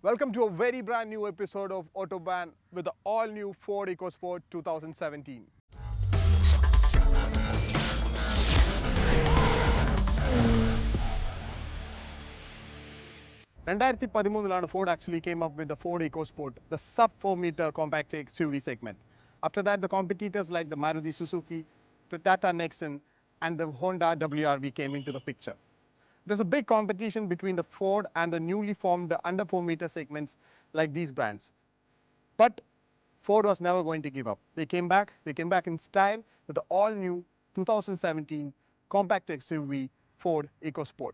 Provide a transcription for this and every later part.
Welcome to a very brand new episode of AUTOBAHN with the all-new Ford EcoSport 2017. Ford actually came up with the Ford EcoSport, the sub 4-meter compact SUV segment. After that, the competitors like the Maruti Suzuki, the Tata Nexon, and the Honda WRV came into the picture. There's a big competition between the Ford and the newly formed under 4-meter segments like these brands. But Ford was never going to give up. They came back in style with the all-new 2017 compact SUV Ford EcoSport.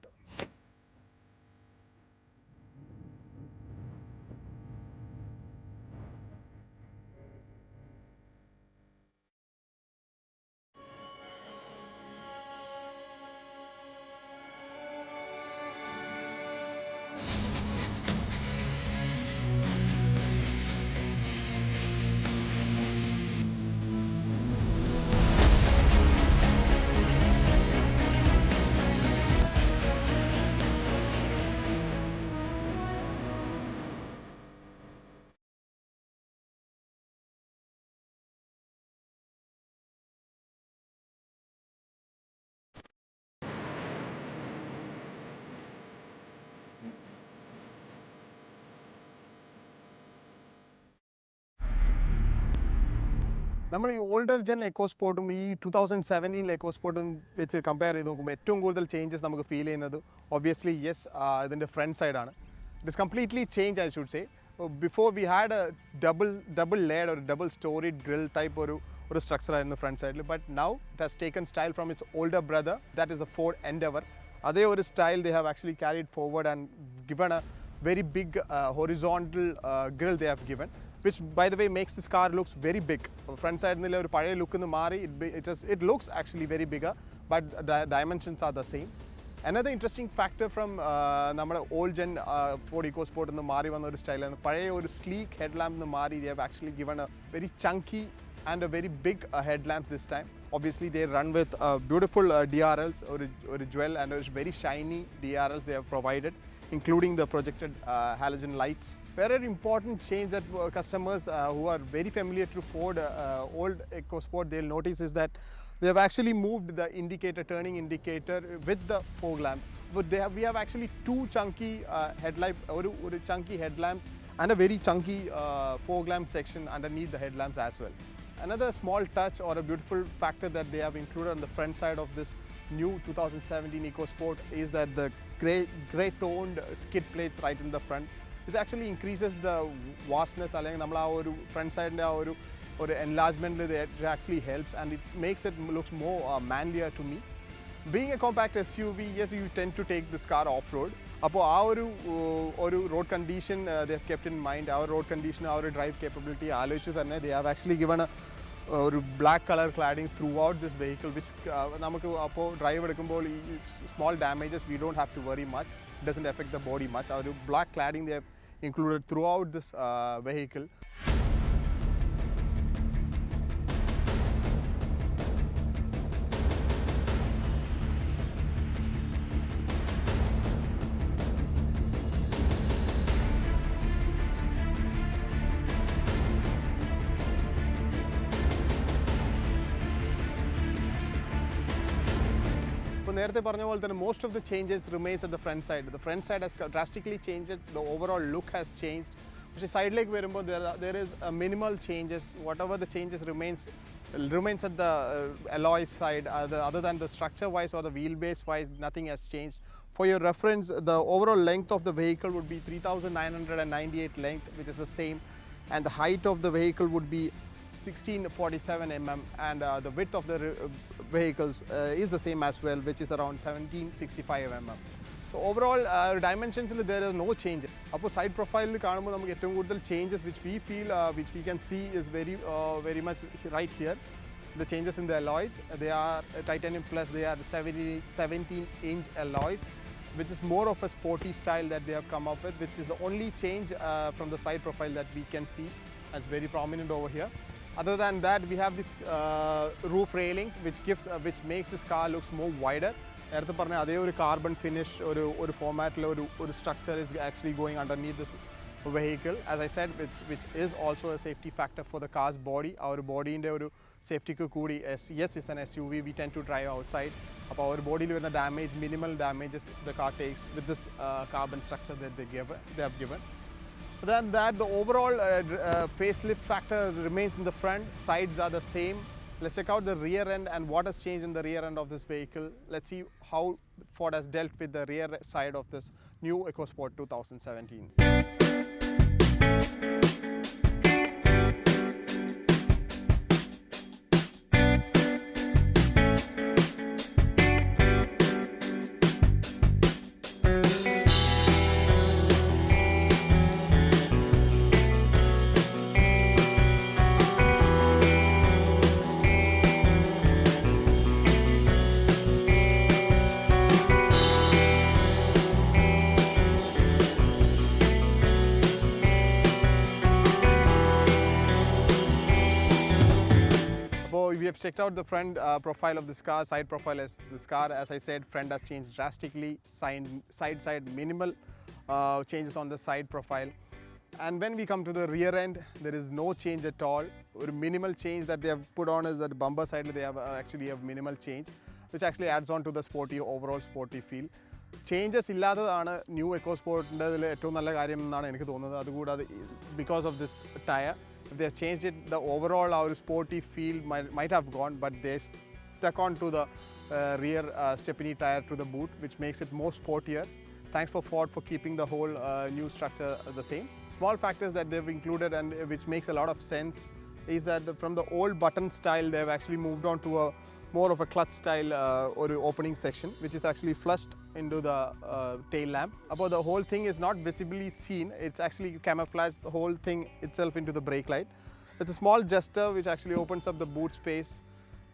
നമ്മൾ ഈ older gen എക്കോസ്പോർട്ടും ഈ 2017 എക്കോസ്പോർട്ടും വെച്ച് compare ചെയ്ത് നോക്കുമ്പോൾ ഏറ്റവും കൂടുതൽ changes നമുക്ക് feel ചെയ്യുന്നത് ഒബ്വിയസ്ലി യെസ് ഇതിൻ്റെ ഫ്രണ്ട് സൈഡാണ്. It is completely change I should say. Before we had a double layered ഒരു ഡബിൾ സ്റ്റോറിഡ് ഗ്രിൽ ടൈപ്പ് ഒരു സ്ട്രക്ചർ ആയിരുന്നു ഫ്രണ്ട് സൈഡിൽ. But now it has taken style from its older brother, that is the Ford Endeavour. അതേ ഒരു style they have actually carried forward and given a very big horizontal grill they have given, which by the way makes this car looks very big. Front side nile oru palaye look nu mari, it looks actually very bigger, but the dimensions are the same. Another interesting factor from nammade old gen Ford EcoSport nu mari vanna oru style aanu palaye oru sleek headlamp nu mari they have actually given a very chunky and a very big headlamps this time. Obviously they run with beautiful DRLs or jewel and very shiny DRLs they have provided, including the projected halogen lights. Very important change that customers who are very familiar to Ford old EcoSport they'll notice is that they have actually moved the indicator, turning indicator with the fog lamp. But we have actually two chunky chunky headlamps and a very chunky fog lamp section underneath the headlamps as well. Another small touch or a beautiful factor that they have included on the front side of this new 2017 EcoSport is that the grey toned skid plates right in the front. This actually increases the vastness. Front side or enlargement it actually helps and it makes it looks more manlier to me. Being a compact SUV, yes, you tend to take this car off-road. അപ്പോൾ ആ ഒരു road condition they have kept in mind, our road condition, our drive capability ആലോചിച്ച് തന്നെ they have actually given ഒരു black colour cladding throughout this vehicle which നമുക്ക് അപ്പോൾ drive എടുക്കുമ്പോൾ ഈ small damages we don't have to worry much, it doesn't effect the body much. ആ ഒരു black cladding they have included throughout this vehicle. നേരത്തെ പറഞ്ഞ പോലെ തന്നെ most of the changes remains at the front side. The front side has drastically changed, the overall look has changed. പക്ഷേ സൈഡിലേക്ക് വരുമ്പോൾ there is a minimal changes. Whatever the changes remains at the alloy side, other than the structure wise or the wheelbase wise, nothing has changed. For your reference, the overall length of the vehicle would be 3,998 length, which is the same, and the height of the vehicle would be 1647 mm, and the width of the vehicles is the same as well, which is around 1765 mm. So overall dimensions there is no change. Appo side profile കാണുമ്പോൾ നമുക്ക് ഏറ്റവും കൂടുതൽ changes which we feel which we can see is very much right here. The changes in the alloys, they are titanium plus, they are 17-inch alloys, which is more of a sporty style that they have come up with, which is the only change from the side profile that we can see. That's very prominent over here. Other than that, we have this roof railings which makes this car looks more wider. നേരത്തെ പറഞ്ഞ അതേ ഒരു carbon finish ഒരു ഫോമാറ്റിൽ ഒരു structure is actually going underneath this vehicle, as I said, which is also a safety factor for the car's body. Our body in the safety koodi, yes, it's an SUV, we tend to drive outside. Our body with the damage, minimal damages the car takes with this carbon structure that they have given. Other than that, the overall facelift factor remains in the front. Sides are the same. Let's check out the rear end and what has changed in the rear end of this vehicle. Let's see how Ford has dealt with the rear side of this new EcoSport 2017. We have checked out the front profile of this car, side profile of this car. As I said, front has changed drastically, side minimal changes on the side profile. And when we come to the rear end, there is no change at all. A minimal change that they have put on is that the bumper side they have actually have minimal change, which actually adds on to the overall sporty feel. Changes illathathana new EcoSport inde ettavum nalla karyam ennaanu enikku thonunnathu. Adukoodade because of this tire, if they have changed it, the overall our sporty feel might have gone, but they stuck on to the rear stepney tire to the boot, which makes it more sportier. Thanks for Ford for keeping the whole new structure the same. Small factors that they've included and which makes a lot of sense is that from the old button style, they've actually moved on to a more of a clutch style or opening section, which is actually flushed into the tail lamp. About the whole thing is not visibly seen, it's actually camouflaged the whole thing itself into the brake light. It's a small gesture which actually opens up the boot space,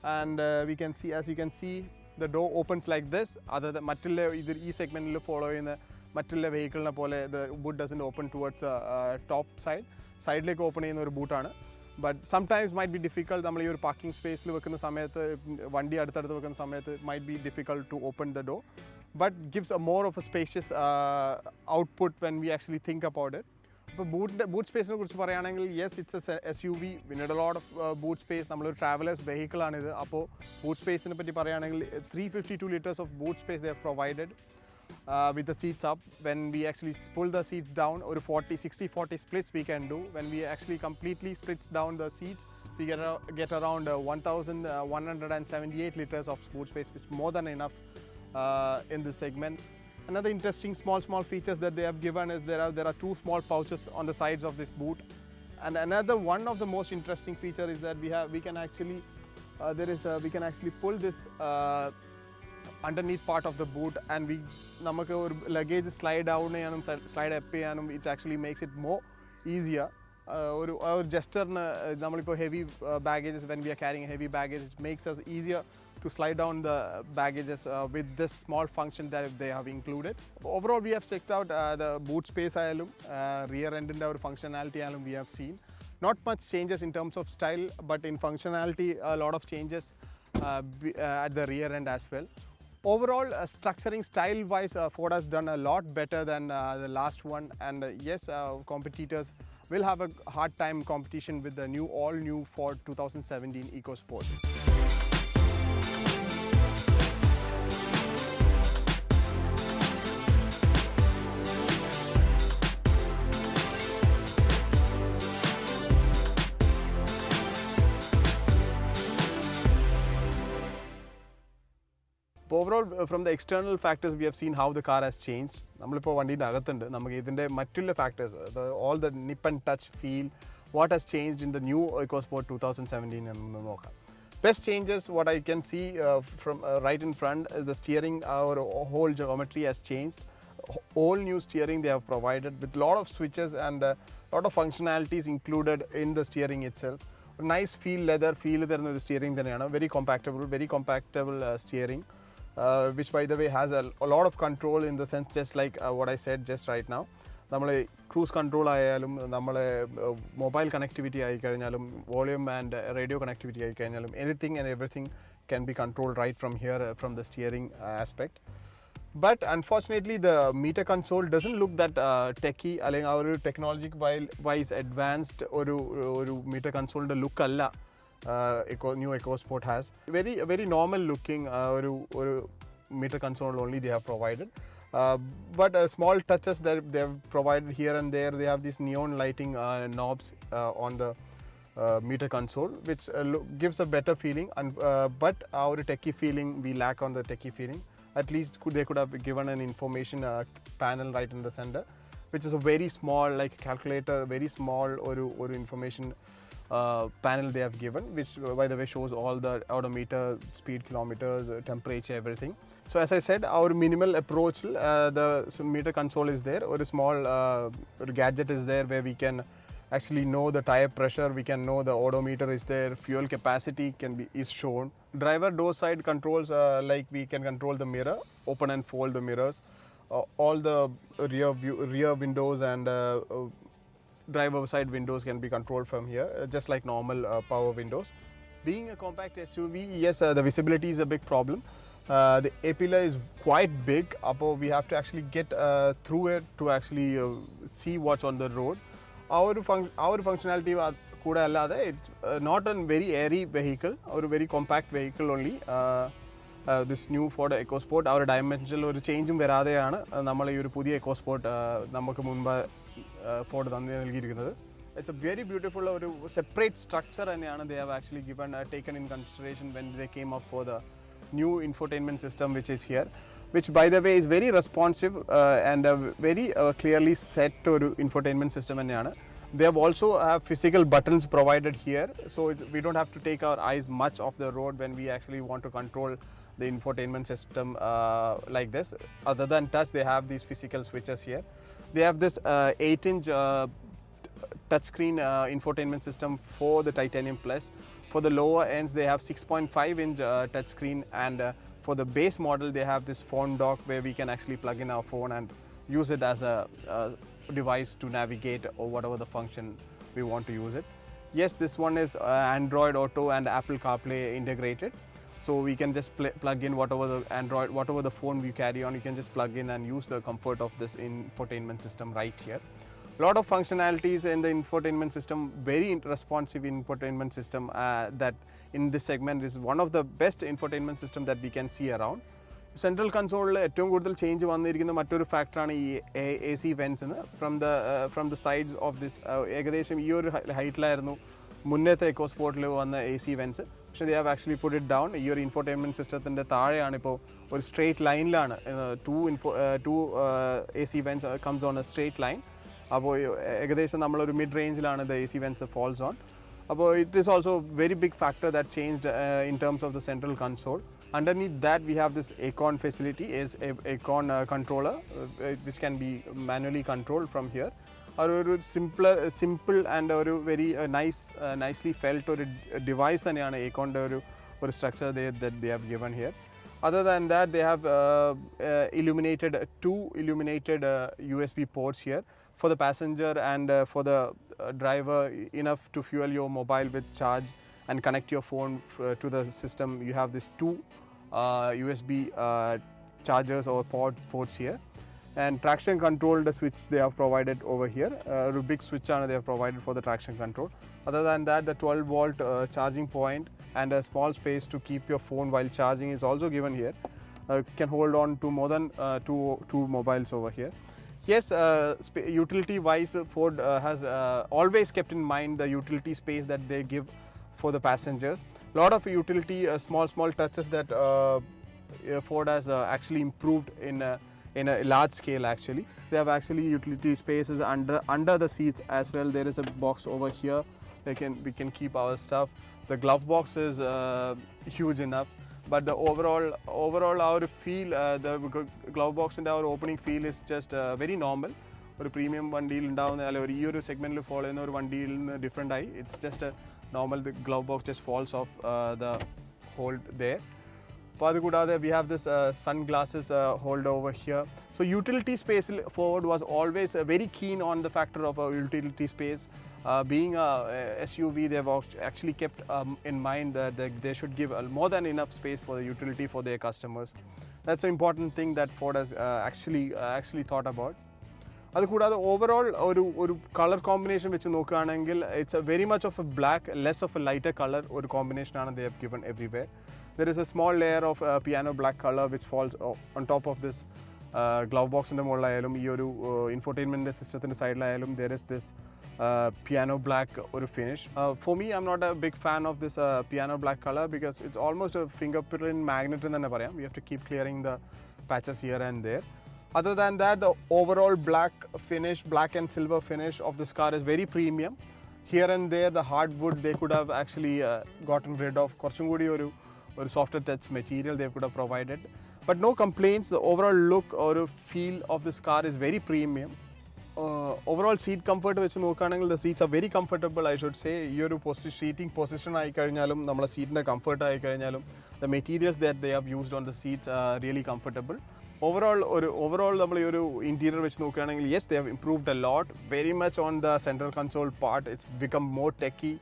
and we can see, as you can see, the door opens like this. Other than either E segment follow in the Matilla vehicle, the boot doesn't open towards the top side. Side leg open in the boot. But sometimes might be difficult. We parking space it might be difficult to open the door, but gives a more of a spacious output when we actually think about it. Boot space, yes, it's a SUV. We need a lot of boot space. We traveler's vehicle. Boot space, 352 liters of boot space they have provided. With the seats up. When we actually pull the seats down, or 60-40 splits we can do. When we actually completely splits down the seats, we get around 1,178 liters of boot space, which is more than enough in this segment. Another interesting small features that they have given is there are two small pouches on the sides of this boot. And another one of the most interesting feature is that we can actually pull this underneath part of the boot, and luggage slide down and slide up, and it actually makes it more easier. Our gesture, heavy baggages, when we are carrying heavy baggage, it makes us easier to slide down the baggages with this small function that they have included. Overall, we have checked out the boot space, rear end and our functionality we have seen. Not much changes in terms of style, but in functionality, a lot of changes at the rear end as well. Overall, structuring style-wise, Ford has done a lot better than the last one, and yes, competitors will have a hard time competition with the all-new Ford 2017 EcoSport. Overall, from the external factors, we have seen how the car has changed. We have factors, all the nip and touch feel, what has changed in the new EcoSport 2017. Best changes, what I can see from right in front is the steering. Our whole geometry has changed. All new steering they have provided with a lot of switches and a lot of functionalities included in the steering itself. Nice leather feel there in the steering, very compactable steering. Which by the way has a lot of control in the sense, just like what I said just right now. Cruise control, mobile connectivity, volume and radio connectivity, anything and everything can be controlled right from here from the steering aspect. But unfortunately, the meter console doesn't look that techy. അല്ലെങ്കിൽ ആ ഒരു technology vice advanced ഒരു metre കൺസോളിൻ്റെ look അല്ല new EcoSport has. Very normal looking ഒരു meter console only they have provided. But small touches that they have provided here and there. They have these neon lighting knobs on the meter console, which gives a better feeling. But our techie feeling, we lack on the techie feeling. At least they could have given an information panel right in the center, which is a very small, like calculator, very small or information panel they have given, which by the way shows all the odometer, speed, kilometers, temperature, everything. So as I said, our minimal approach, the meter console is there, or a small gadget is there where we can actually know the tire pressure, we can know the odometer is there, fuel capacity is shown. Driver door side controls, like we can control the mirror, open and fold the mirrors, all the rear windows and driver side windows can be controlled from here, just like normal power windows. Being a compact SUV, yes, the visibility is a big problem. The A-pillar is quite big, we have to actually get through it to actually see what's on the road. Our functionality kuda allada, it's not a very airy vehicle or a very compact vehicle only. This new Ford EcoSport, our dimensional ഒരു ചേഞ്ചും വരാതെയാണ് നമ്മൾ ഈ ഒരു പുതിയ EcoSport നമുക്ക് മുൻപ് Ford തന്നെ നൽകിയിരിക്കുന്നത്. It's a very beautiful ഒരു separate structure തന്നെയാണ് they have actually taken in consideration when they came up for the new infotainment system which is here, which by the way is very responsive and very clearly set ഒരു infotainment system തന്നെയാണ്. They have also have physical buttons provided here, so we don't have to take our eyes much off the road when we actually want to control the infotainment system like this. Other than touch, they have these physical switches here. They have this 8-inch touchscreen infotainment system for the Titanium Plus. For the lower ends, they have 6.5-inch touchscreen, and for the base model, they have this phone dock where we can actually plug in our phone and use it as a device to navigate or whatever the function we want to use it. Yes, this one is Android Auto and Apple CarPlay integrated, so we can just plug in whatever the phone we carry on, you can just plug in and use the comfort of this infotainment system right here. A lot of functionalities in the infotainment system, very responsive infotainment system that in this segment is one of the best infotainment system that we can see around. Central console ഏറ്റവും കൂടുതൽ change വന്നിരിക്കുന്ന മറ്റൊരു ഫാക്ടറാണ് ഈ AC vents from the sides of this. ഏകദേശം ഈ ഒരു ഹൈറ്റിലായിരുന്നു മുന്നത്തെ EcoSportൽ വന്ന AC vents, പക്ഷേ they have actually put it down. ഈ ഒരു ഇൻഫോർടൈൻമെൻറ്റ് സിസ്റ്റത്തിൻ്റെ താഴെയാണ് ഇപ്പോൾ ഒരു straight ലൈനിലാണ് two AC vents comes on a straight line. അപ്പോൾ ഏകദേശം നമ്മളൊരു മിഡ് റേഞ്ചിലാണ് the AC vents falls on. അപ്പോൾ it is also a very big factor that changed in terms of the central console. Underneath that, we have this Acon facility, is a Acon controller which can be manually controlled from here. ഒരു simple and ഒരു very nicely felt ഒരു device തന്നെയാണ് Acon's ഒരു structure that they have given here. Other than that, they have two illuminated USB ports here for the passenger and for the driver, enough to fuel your mobile with charge and connect your phone to the system. You have these two USB chargers or ports here, and traction control, the switch they have provided over here, a big switch they have provided for the traction control. Other than that, the 12-volt charging point and a small space to keep your phone while charging is also given here. Can hold on to more than two mobiles over here. Yes, utility wise, Ford has always kept in mind the utility space that they give for the passengers. Lot of utility small touches that Ford has actually improved in a large scale. Actually, they have actually utility spaces under the seats as well. There is a box over here. We can keep our stuff. The glove box is huge enough, but the overall our feel, the glove box and our opening feel is just very normal. ഒരു premium വണ്ടിയിൽ ഉണ്ടാവുന്ന അല്ലെങ്കിൽ ഈ ഒരു സെഗ്മെൻറ്റിൽ follow ചെയ്യുന്ന ഒരു വണ്ടിയിൽ നിന്ന് ഡിഫറെൻ്റ് ആയി. It's just normal, the glove box just falls off the hold there. അപ്പോൾ അതുകൂടാതെ we have this sunglasses holder over here. So utility space, Ford was always very keen on the factor of a utility space. Being a SUV, they've actually kept in mind that they should give more than enough space for the utility for their customers. That's an important thing that Ford has actually thought about. അതുകൂടാതെ overall ഒരു colour combination വെച്ച് നോക്കുകയാണെങ്കിൽ it's very much of a black less of a lighter colour ഒരു കോമ്പിനേഷനാണ് they have given everywhere. There is a small layer of piano black colour which falls on top of this glove ബോക്സിൻ്റെ മുകളിലായാലും ഈ ഒരു infotainment സിസ്റ്റത്തിൻ്റെ സൈഡിലായാലും there is this piano black or finish. For me, I'm not a big fan of this piano black color because it's almost a fingerprint magnet in the We have to keep clearing the patches here and there. Other than that, the overall black finish, black and silver finish of this car is very premium. Here and there, the hardwood they could have actually gotten rid of. Korchungudi or softer touch material they could have provided. But no complaints. The overall look or feel of this car is very premium. Overall seat comfort വെച്ച് നോക്കുകയാണെങ്കിൽ the seats are very comfortable, I should say. ഈ ഒരു seating position ആയി കഴിഞ്ഞാലും നമ്മുടെ സീറ്റിൻ്റെ comfort ആയി കഴിഞ്ഞാലും the materials that they have used on the seats are really comfortable. Overall നമ്മൾ ഈ ഒരു interior വെച്ച് നോക്കുകയാണെങ്കിൽ yes, they have improved a lot. Very much on the central console part, it's become more techy.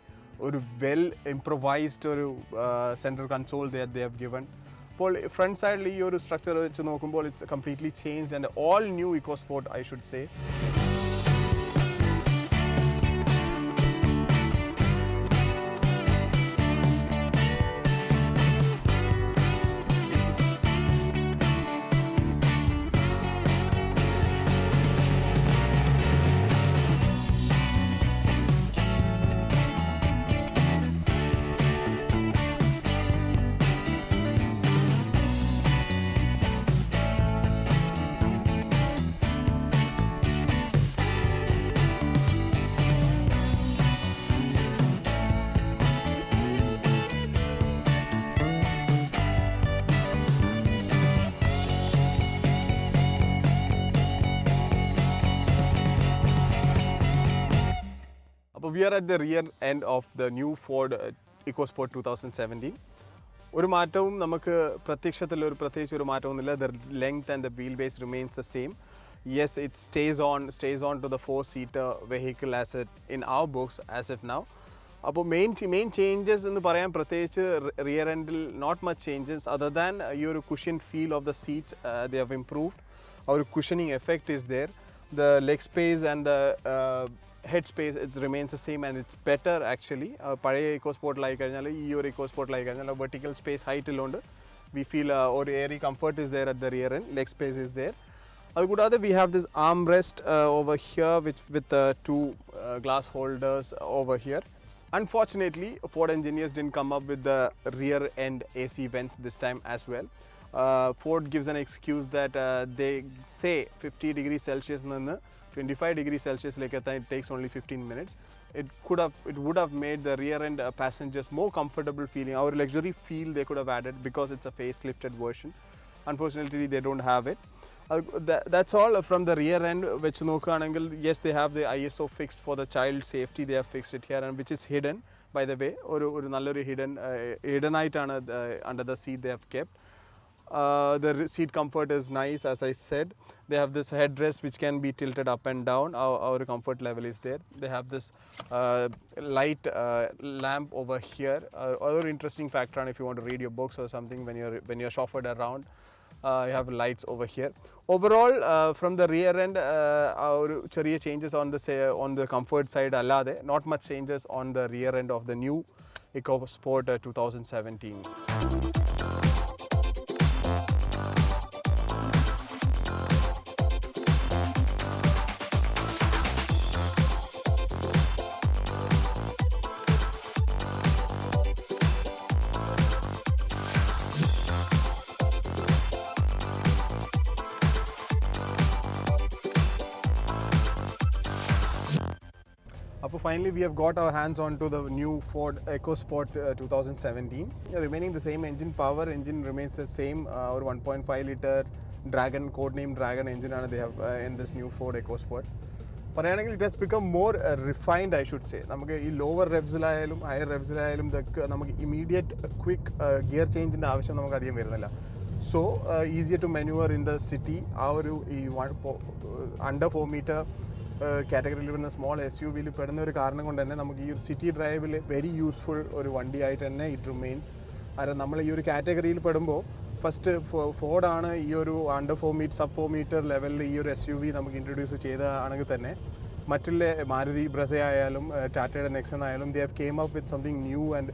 ഒരു well improvised ഒരു central console that they have given. അപ്പോൾ front സൈഡിൽ ഈ ഒരു സ്ട്രക്ചർ വെച്ച് നോക്കുമ്പോൾ it's completely changed and all new EcoSport I should say. We are at the rear end of the new Ford EcoSport 2017. ഒരു മാറ്റവും നമുക്ക് പ്രത്യേകിച്ച് ഒരു മാറ്റമൊന്നുമില്ല. The length and the wheelbase remains the same. Yes, it stays on to the 4-seater vehicle as it in our books as of now. അപ്പോൾ main changes എന്ന് പറയാൻ പ്രത്യേകിച്ച് റിയർ എൻഡിൽ not much changes other than ഈ ഒരു cushion feel of the seats they have improved. ആ ഒരു cushioning effect is there. The leg space and the head space, it remains the same and it's better actually. പഴയ EcoSport like കഴിഞ്ഞാൽ ഈ ഒരു EcoSport like കഴിഞ്ഞാൽ vertical space height ഉള്ളതുകൊണ്ട് we feel or airy comfort is there at the rear end. Leg space is there. അതുകൂടാതെ we have this armrest over here with two glass holders over here. Unfortunately, Ford engineers didn't come up with the rear end AC vents this time as well. Ford gives an excuse that they say 50 degrees Celsius and 25 degrees Celsius like it takes only 15 minutes. It would have made the rear end passengers more comfortable feeling. Our luxury feel they could have added because it's a facelifted version. Unfortunately, they don't have it. That's all from the rear end. Which നോക്കുകയാണെങ്കിൽ yes, they have the ISO fixed for the child safety. They have fixed it here and which is hidden by the way. ഒരു നല്ലൊരു hidden ആയിട്ടാണ് under the seat they have kept. The seat comfort is nice, as I said. They have this headrest which can be tilted up and down. Our comfort level is there. They have this light lamp over here. Other interesting factor, and if you want to read your books or something when you're chauffeured around, you have lights over here. Overall, from the rear end, our chariya changes on the comfort side allade. Not much changes on the rear end of the new EcoSport 2017. Finally, we have got our hands onto the new Ford EcoSport 2017. Remaining the same engine power, engine remains the same. Our 1.5 liter Dragon, codenamed Dragon engine they have in this new Ford EcoSport. പറയുകയാണെങ്കിൽ it has become more refined, I should say. നമുക്ക് ഈ lower റെവ്സിലായാലും higher റെവ്സിലായാലും നമുക്ക് immediate quick gear ചേഞ്ചിൻ്റെ ആവശ്യം നമുക്ക് അധികം വരുന്നില്ല. So easier to manoeuvre in the city. ആ ഒരു ഈ അണ്ടർ 4 മീറ്റർ കാറ്റഗറിയിൽ വരുന്ന സ്മോൾ SUV പെടുന്ന ഒരു കാരണം കൊണ്ട് തന്നെ നമുക്ക് ഈ ഒരു സിറ്റി ഡ്രൈവിൽ വെരി യൂസ്ഫുൾ ഒരു വണ്ടിയായിട്ട് തന്നെ ഇറ്റ് റിമെയിൻസ്. കാരണം നമ്മൾ ഈ ഒരു കാറ്റഗറിയിൽ പെടുമ്പോൾ ഫസ്റ്റ് ഫോർഡാണ് ഈ ഒരു അണ്ടർ 4 മീറ്റർ സബ് 4 മീറ്റർ ലെവലിൽ ഈ ഒരു SUV നമുക്ക് ഇൻട്രൊഡ്യൂസ് ചെയ്തതാണെങ്കിൽ തന്നെ മറ്റുള്ള മാരുതി ബ്രസ ആയാലും ടാറ്റയുടെ നെക്സൺ ആയാലും they have came up with something new and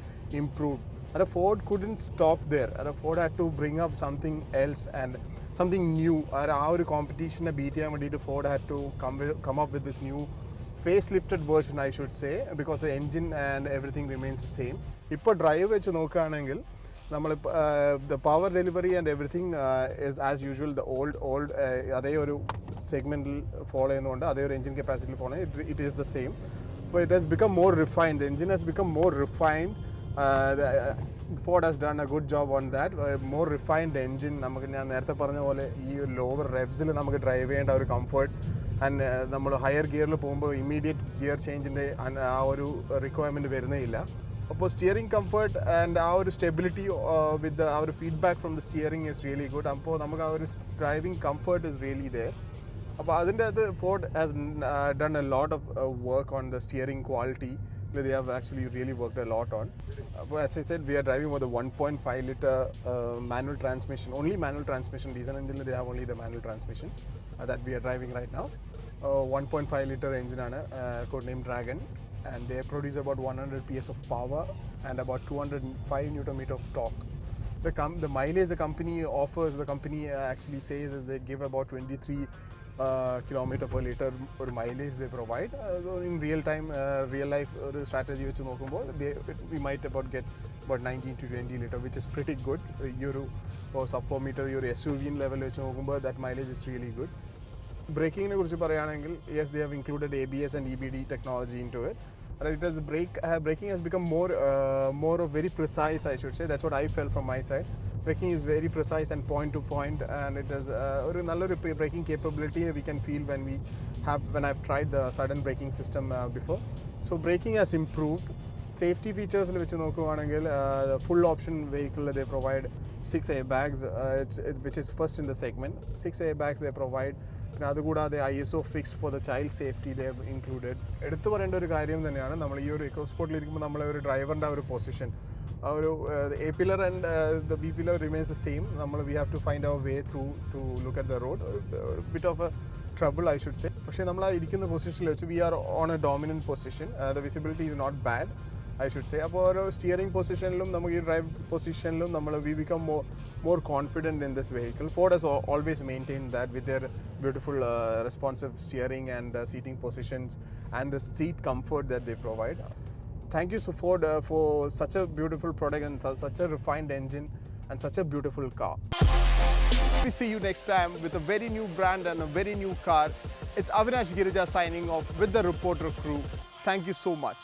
improved. And Ford couldn't stop there. Ford had to bring up something else and something new. ആ ഒരു കോമ്പറ്റീഷനെ ബീറ്റ് ചെയ്യാൻ വേണ്ടിയിട്ട് Ford had to come up with this new facelifted version, I should say, because the engine and everything remains the same. ഇപ്പോൾ drive വെച്ച് നോക്കുകയാണെങ്കിൽ നമ്മൾ the power delivery and everything is as usual the old അതേ ഒരു സെഗ്മെൻറ്റിൽ follow ചെയ്യുന്നതുകൊണ്ട് അതേ ഒരു engine കപ്പാസിറ്റിയിൽ follow ചെയ്യുന്നത് it is the same, but it has become more refined. The engine has become more refined. Ford has done a good job on that. More refined engine. നമുക്ക് ഞാൻ നേരത്തെ പറഞ്ഞ പോലെ ഈ ലോവർ റെവ്സിൽ നമുക്ക് ഡ്രൈവ് ചെയ്യേണ്ട ഒരു കംഫർട്ട് ആൻഡ് നമ്മൾ ഹയർ ഗിയറിൽ പോകുമ്പോൾ ഇമ്മീഡിയറ്റ് ഗിയർ ചേഞ്ചിൻ്റെ ആ ഒരു റിക്വയർമെൻറ്റ് വരുന്നേയില്ല. അപ്പോൾ സ്റ്റിയറിംഗ് കംഫർട്ട് ആൻഡ് ആ ഒരു സ്റ്റെബിലിറ്റി വിത്ത് ആ ഒരു feedback from the steering is really good. അപ്പോൾ നമുക്ക് ആ ഒരു driving comfort is really there. അപ്പോൾ അതിൻ്റെ അത് Ford has done a lot of work on the steering quality. They have actually really worked a lot on. As I said, we are driving with a 1.5 liter manual transmission, only manual transmission. Diesel engine they have only the manual transmission that we are driving right now. 1.5 liter engine codenamed Dragon, and they produce about 100 PS of power and about 205 Newton meter of torque. The mileage the company offers, the company actually says is they give about 23 kilometer per liter or mileage they provide. So in real time, real life strategy which we might get about 19 to 20 liter, which is pretty good. Euro or sub 4 meter your SUV level that mileage is really good. Braking ne kurichu parayanengil, yes, they have included ABS and EBD technology into it. It has braking has become more of very precise, I should say. That's what I felt from my side. Braking is very precise and point to point, and it has a braking capability we can feel when I've tried the sudden braking system before. So braking has improved. Safety features which the full option vehicle they provide 6 airbags, which is first in the segment. 6 airbags they provide. The ISO fix for the child safety they have included. എടുത്തു പറയേണ്ട ഒരു കാര്യം തന്നെയാണ് നമ്മൾ ഈ ഒരു ഇക്കോസ്പോർട്ടിലിരിക്കുമ്പോൾ നമ്മളെ ഒരു ഡ്രൈവറിൻ്റെ ആ ഒരു position the A pillar and the B pillar remains the same. We have to find our way through to look at the road. A bit of a trouble, I should say. But position, we are on a dominant position. The visibility is not bad, I should say. Our steering position, drive position, we become more confident in this vehicle. Ford has always maintained that with their beautiful responsive steering and seating positions and the seat comfort that they provide. Thank you, Ford, for such a beautiful product and such a refined engine and such a beautiful car. We see you next time with a very new brand and a very new car. It's Avinash Girija signing off with the Reporter crew. Thank you so much.